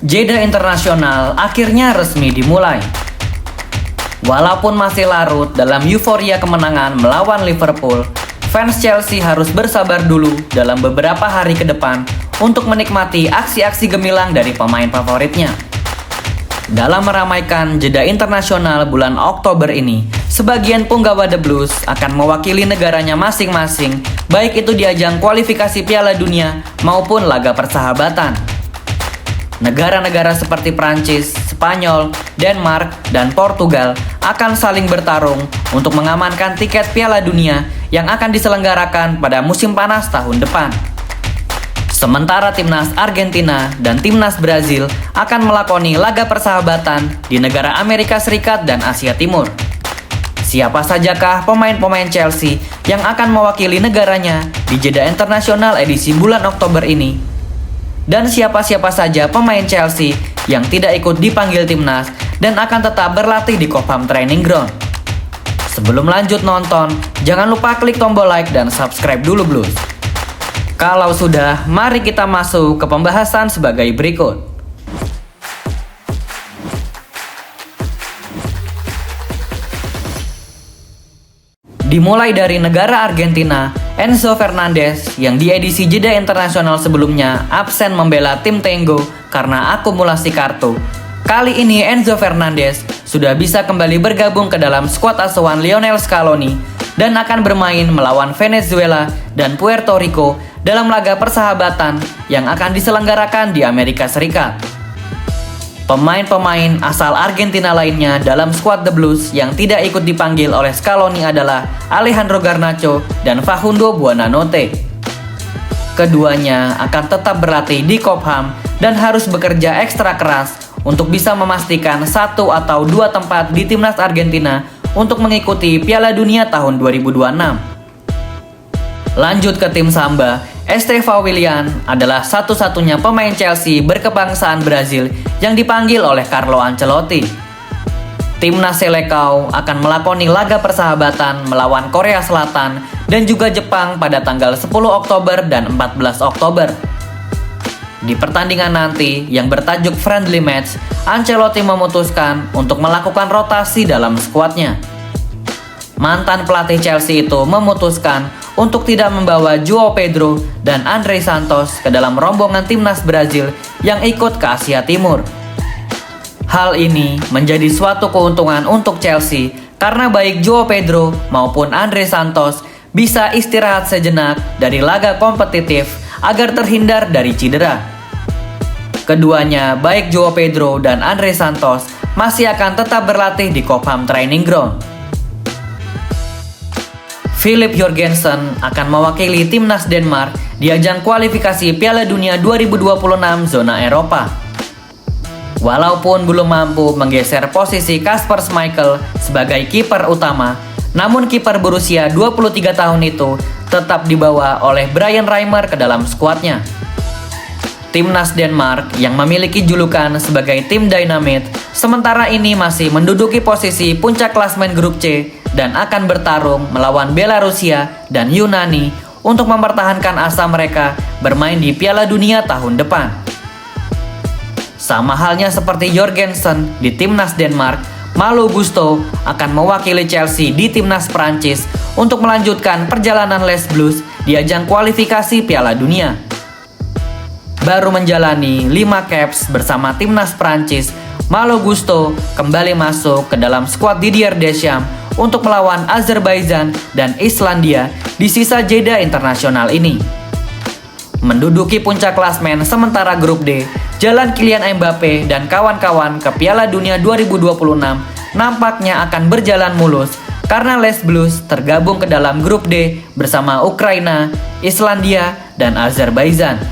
Jeda internasional akhirnya resmi dimulai. Walaupun masih larut dalam euforia kemenangan melawan Liverpool, fans Chelsea harus bersabar dulu dalam beberapa hari ke depan untuk menikmati aksi-aksi gemilang dari pemain favoritnya. Dalam meramaikan jeda internasional bulan Oktober ini, sebagian punggawa The Blues akan mewakili negaranya masing-masing, baik itu di ajang kualifikasi Piala Dunia maupun laga persahabatan. Negara-negara seperti Prancis, Spanyol, Denmark, dan Portugal akan saling bertarung untuk mengamankan tiket Piala Dunia yang akan diselenggarakan pada musim panas tahun depan. Sementara timnas Argentina dan timnas Brazil akan melakoni laga persahabatan di negara Amerika Serikat dan Asia Timur. Siapa sajakah pemain-pemain Chelsea yang akan mewakili negaranya di jeda internasional edisi bulan Oktober ini? Dan siapa-siapa saja pemain Chelsea yang tidak ikut dipanggil timnas dan akan tetap berlatih di Cobham Training Ground? Sebelum lanjut nonton, jangan lupa klik tombol like dan subscribe dulu Blues. Kalau sudah, mari kita masuk ke pembahasan sebagai berikut. Dimulai dari negara Argentina, Enzo Fernandez yang di edisi jeda internasional sebelumnya absen membela tim Tengo karena akumulasi kartu. Kali ini Enzo Fernandez sudah bisa kembali bergabung ke dalam skuad asuhan Lionel Scaloni dan akan bermain melawan Venezuela dan Puerto Rico dalam laga persahabatan yang akan diselenggarakan di Amerika Serikat. Pemain-pemain asal Argentina lainnya dalam skuad The Blues yang tidak ikut dipanggil oleh Scaloni adalah Alejandro Garnacho dan Facundo Buonanotte. Keduanya akan tetap berlatih di Cobham dan harus bekerja ekstra keras untuk bisa memastikan satu atau dua tempat di timnas Argentina untuk mengikuti Piala Dunia tahun 2026. Lanjut ke tim Samba, Estevão Willian adalah satu-satunya pemain Chelsea berkebangsaan Brazil yang dipanggil oleh Carlo Ancelotti. Timnas Selecao akan melakoni laga persahabatan melawan Korea Selatan dan juga Jepang pada tanggal 10 Oktober dan 14 Oktober. Di pertandingan nanti yang bertajuk friendly match, Ancelotti memutuskan untuk melakukan rotasi dalam skuadnya. Mantan pelatih Chelsea itu memutuskan untuk tidak membawa João Pedro dan André Santos ke dalam rombongan timnas Brazil yang ikut ke Asia Timur. Hal ini menjadi suatu keuntungan untuk Chelsea karena baik João Pedro maupun André Santos bisa istirahat sejenak dari laga kompetitif agar terhindar dari cedera. Keduanya, baik João Pedro dan André Santos, masih akan tetap berlatih di Cobham Training Ground. Filip Jorgensen akan mewakili timnas Denmark di ajang kualifikasi Piala Dunia 2026 zona Eropa. Walaupun belum mampu menggeser posisi Kasper Schmeichel sebagai kiper utama, namun kiper berusia 23 tahun itu tetap dibawa oleh Brian Reimer ke dalam skuadnya. Timnas Denmark yang memiliki julukan sebagai tim Dynamite sementara ini masih menduduki posisi puncak klasemen grup C dan akan bertarung melawan Belarusia dan Yunani untuk mempertahankan asa mereka bermain di Piala Dunia tahun depan. Sama halnya seperti Jorgensen di timnas Denmark, Malo Gusto akan mewakili Chelsea di timnas Prancis untuk melanjutkan perjalanan Les Blues di ajang kualifikasi Piala Dunia. Baru menjalani 5 caps bersama timnas Prancis, Malo Gusto kembali masuk ke dalam skuad Didier Deschamps untuk melawan Azerbaijan dan Islandia di sisa jeda internasional ini. Menduduki puncak klasmen sementara grup D, jalan Kylian Mbappe dan kawan-kawan ke Piala Dunia 2026 nampaknya akan berjalan mulus karena Les Blues tergabung ke dalam grup D bersama Ukraina, Islandia, dan Azerbaijan.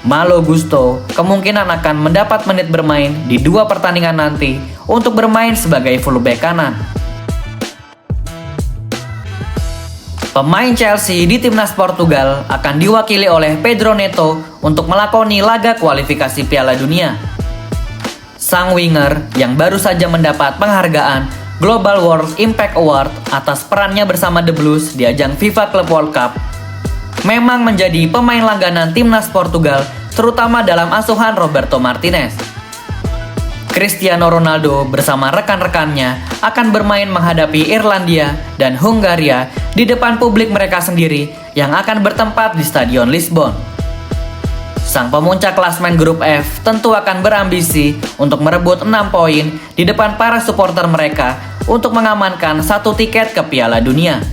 Malo Gusto kemungkinan akan mendapat menit bermain di 2 pertandingan nanti untuk bermain sebagai fullback kanan. Pemain Chelsea di timnas Portugal akan diwakili oleh Pedro Neto untuk melakoni laga kualifikasi Piala Dunia. Sang winger yang baru saja mendapat penghargaan Global World Impact Award atas perannya bersama The Blues di ajang FIFA Club World Cup memang menjadi pemain langganan timnas Portugal terutama dalam asuhan Roberto Martinez. Cristiano Ronaldo bersama rekan-rekannya akan bermain menghadapi Irlandia dan Hungaria di depan publik mereka sendiri yang akan bertempat di Stadion Lisbon. Sang pemuncak klasmen grup F tentu akan berambisi untuk merebut 6 poin di depan para supporter mereka untuk mengamankan 1 tiket ke Piala Dunia.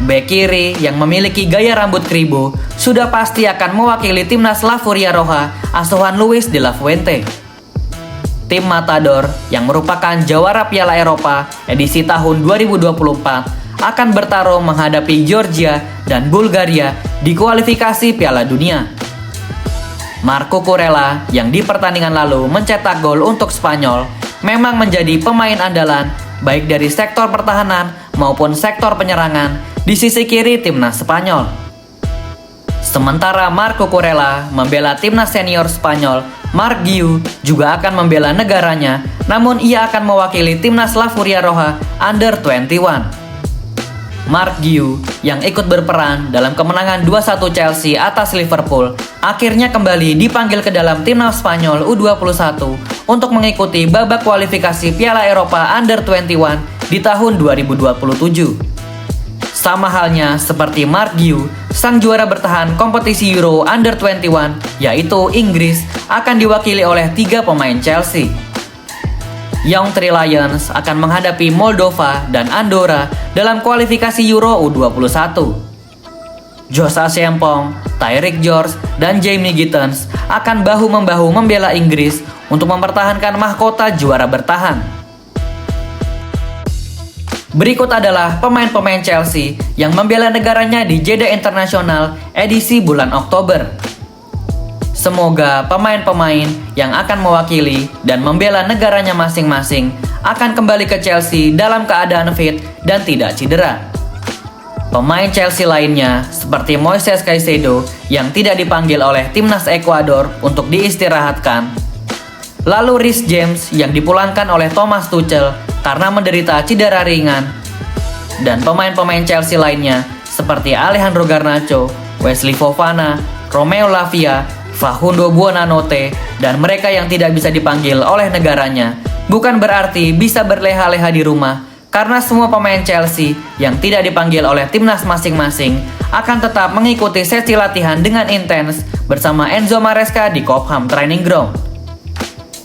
Bek kiri yang memiliki gaya rambut kribo sudah pasti akan mewakili timnas La Furia Roja asuhan Luis de la Fuente. Tim Matador yang merupakan jawara Piala Eropa edisi tahun 2024 akan bertarung menghadapi Georgia dan Bulgaria di kualifikasi Piala Dunia. Marco Kurela yang di pertandingan lalu mencetak gol untuk Spanyol memang menjadi pemain andalan baik dari sektor pertahanan maupun sektor penyerangan di sisi kiri timnas Spanyol. Sementara Marco Kurela membela timnas senior Spanyol, Marc Guiu juga akan membela negaranya, namun ia akan mewakili timnas La Furia Roja Under 21. Marc Guiu yang ikut berperan dalam kemenangan 2-1 Chelsea atas Liverpool akhirnya kembali dipanggil ke dalam timnas Spanyol U21 untuk mengikuti babak kualifikasi Piala Eropa Under 21 di tahun 2027. Sama halnya seperti Marc Guiu, sang juara bertahan kompetisi Euro Under 21 yaitu Inggris akan diwakili oleh 3 pemain Chelsea. Young Three Lions akan menghadapi Moldova dan Andorra dalam kualifikasi Euro U21. Josh Ashempong, Tyreek George, dan Jamie Gittens akan bahu-membahu membela Inggris untuk mempertahankan mahkota juara bertahan. Berikut adalah pemain-pemain Chelsea yang membela negaranya di Jeddah Internasional edisi bulan Oktober. Semoga pemain-pemain yang akan mewakili dan membela negaranya masing-masing akan kembali ke Chelsea dalam keadaan fit dan tidak cedera. Pemain Chelsea lainnya seperti Moises Caicedo yang tidak dipanggil oleh timnas Ekuador untuk diistirahatkan. Lalu Reece James yang dipulangkan oleh Thomas Tuchel karena menderita cedera ringan. Dan pemain-pemain Chelsea lainnya seperti Alejandro Garnacho, Wesley Fofana, Romeo Lavia, Facundo Buonanotte, dan mereka yang tidak bisa dipanggil oleh negaranya bukan berarti bisa berleha-leha di rumah, karena semua pemain Chelsea yang tidak dipanggil oleh timnas masing-masing akan tetap mengikuti sesi latihan dengan intens bersama Enzo Maresca di Cobham Training Ground.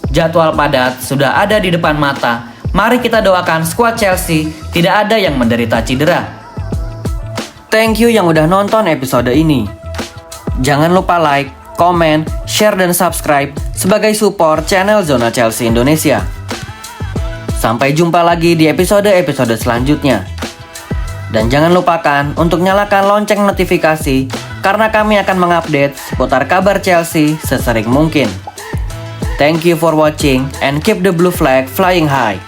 Jadwal padat sudah ada di depan mata. Mari kita doakan skuad Chelsea tidak ada yang menderita cedera. Thank you yang udah nonton episode ini. Jangan lupa like, komen, share, dan subscribe sebagai support channel Zona Chelsea Indonesia. Sampai jumpa lagi di episode-episode selanjutnya. Dan jangan lupakan untuk nyalakan lonceng notifikasi karena kami akan mengupdate seputar kabar Chelsea sesering mungkin. Thank you for watching and keep the blue flag flying high.